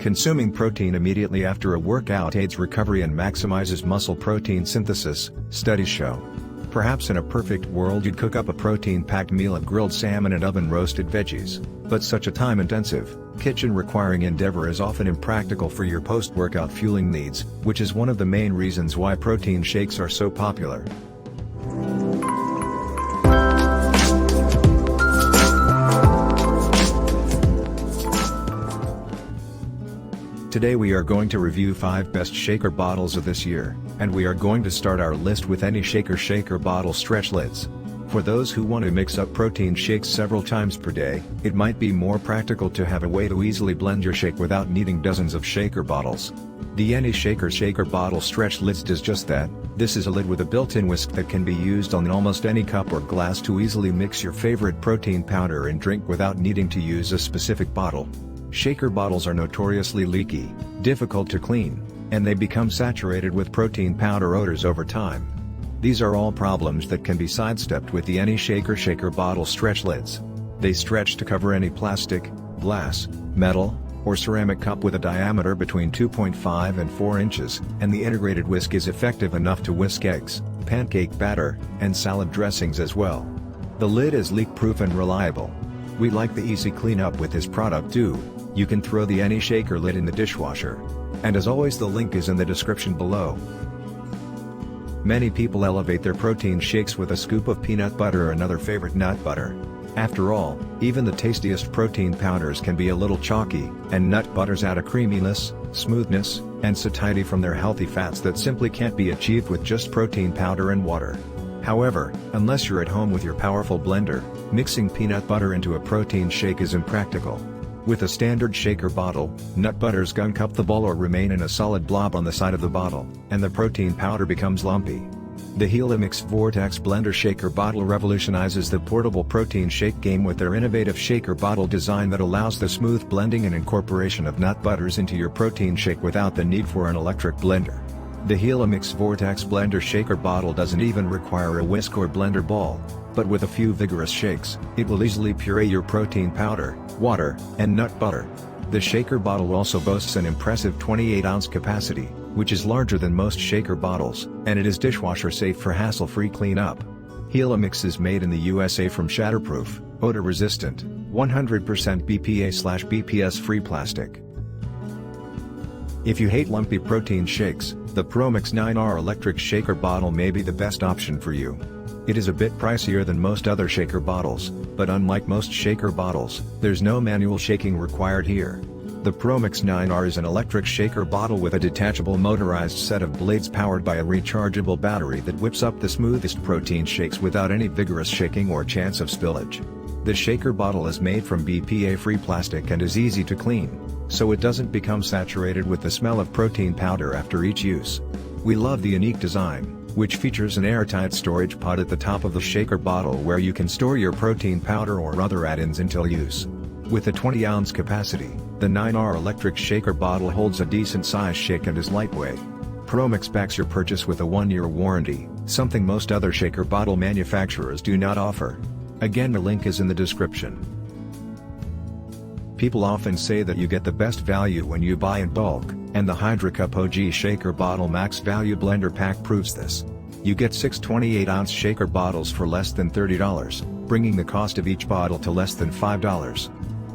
Consuming protein immediately after a workout aids recovery and maximizes muscle protein synthesis, studies show. Perhaps in a perfect world you'd cook up a protein-packed meal of grilled salmon and oven-roasted veggies, but such a time-intensive, kitchen-requiring endeavor is often impractical for your post-workout fueling needs, which is one of the main reasons why protein shakes are so popular. Today we are going to review 5 best shaker bottles of this year, and we are going to start our list with any shaker bottle stretch lids. For those who want to mix up protein shakes several times per day, it might be more practical to have a way to easily blend your shake without needing dozens of shaker bottles. The Any shaker bottle stretch lids does just that. This is a lid with a built-in whisk that can be used on almost any cup or glass to easily mix your favorite protein powder and drink without needing to use a specific bottle. Shaker bottles are notoriously leaky, difficult to clean, and they become saturated with protein powder odors over time. These are all problems that can be sidestepped with the Any shaker bottle stretch lids. They stretch to cover any plastic, glass, metal, or ceramic cup with a diameter between 2.5 and 4 inches, and the integrated whisk is effective enough to whisk eggs, pancake batter, and salad dressings as well. The lid is leak-proof and reliable. We like the easy cleanup with this product too. You can throw the Any shaker lid in the dishwasher. And as always, the link is in the description below. Many people elevate their protein shakes with a scoop of peanut butter or another favorite nut butter. After all, even the tastiest protein powders can be a little chalky, and nut butters add a creaminess, smoothness, and satiety from their healthy fats that simply can't be achieved with just protein powder and water. However, unless you're at home with your powerful blender, mixing peanut butter into a protein shake is impractical. With a standard shaker bottle, nut butters gunk up the bowl or remain in a solid blob on the side of the bottle, and the protein powder becomes lumpy. The Heli vortex blender shaker bottle revolutionizes the portable protein shake game with their innovative shaker bottle design that allows the smooth blending and incorporation of nut butters into your protein shake without the need for an electric blender. The Heli vortex blender shaker bottle doesn't even require a whisk or blender ball, but with a few vigorous shakes, it will easily puree your protein powder, water, and nut butter. The shaker bottle also boasts an impressive 28-ounce capacity, which is larger than most shaker bottles, and it is dishwasher safe for hassle-free cleanup. Heli is made in the USA from shatterproof, odor-resistant, 100% BPA/BPS-free plastic. If you hate lumpy protein shakes, the ProMix 9R electric shaker bottle may be the best option for you. It is a bit pricier than most other shaker bottles, but unlike most shaker bottles, there's no manual shaking required here. The ProMix 9R is an electric shaker bottle with a detachable motorized set of blades powered by a rechargeable battery that whips up the smoothest protein shakes without any vigorous shaking or chance of spillage. The shaker bottle is made from BPA-free plastic and is easy to clean, so it doesn't become saturated with the smell of protein powder after each use. We love the unique design, which features an airtight storage pod at the top of the shaker bottle where you can store your protein powder or other add-ins until use. With a 20-ounce capacity, the 9R electric shaker bottle holds a decent-sized shake and is lightweight. ProMix backs your purchase with a 1-year warranty, something most other shaker bottle manufacturers do not offer. Again, the link is in the description. People often say that you get the best value when you buy in bulk, and the Hydra Cup OG Shaker Bottle Max Value Blender Pack proves this. You get 6 28-ounce shaker bottles for less than $30, bringing the cost of each bottle to less than $5.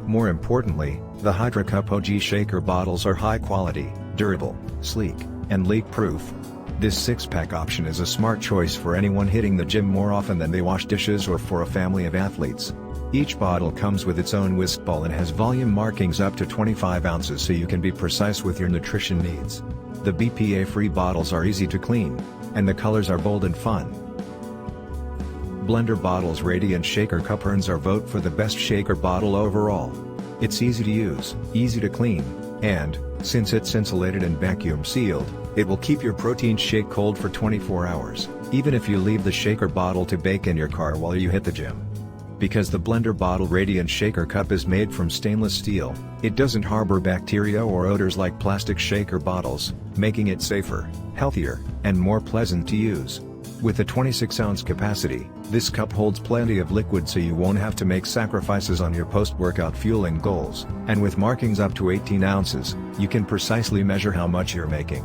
More importantly, the Hydra Cup OG shaker bottles are high quality, durable, sleek, and leak-proof. This 6-pack option is a smart choice for anyone hitting the gym more often than they wash dishes or for a family of athletes. Each bottle comes with its own whisk ball and has volume markings up to 25 ounces so you can be precise with your nutrition needs. The BPA-free bottles are easy to clean, and the colors are bold and fun. BlenderBottle Radiant Shaker Cup earns our vote for the best shaker bottle overall. It's easy to use, easy to clean, and, since it's insulated and vacuum sealed, it will keep your protein shake cold for 24 hours, even if you leave the shaker bottle to bake in your car while you hit the gym. Because the BlenderBottle Radiant Shaker Cup is made from stainless steel, it doesn't harbor bacteria or odors like plastic shaker bottles, making it safer, healthier, and more pleasant to use. With a 26-ounce capacity, this cup holds plenty of liquid so you won't have to make sacrifices on your post-workout fueling goals, and with markings up to 18 ounces, you can precisely measure how much you're making.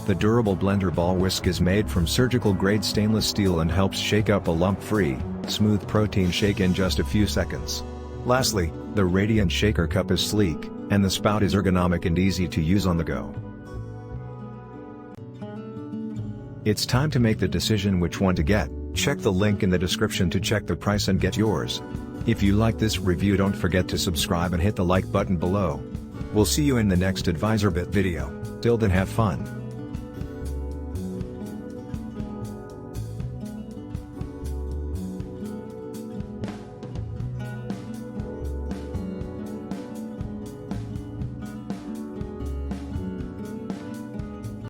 The durable blender ball whisk is made from surgical-grade stainless steel and helps shake up a lump-free, smooth protein shake in just a few seconds. Lastly, the Radiant Shaker Cup is sleek, and the spout is ergonomic and easy to use on the go. It's time to make the decision which one to get. Check the link in the description to check the price and get yours. If you like this review, don't forget to subscribe and hit the like button below. We'll see you in the next AdvisorBit video. Till then, have fun.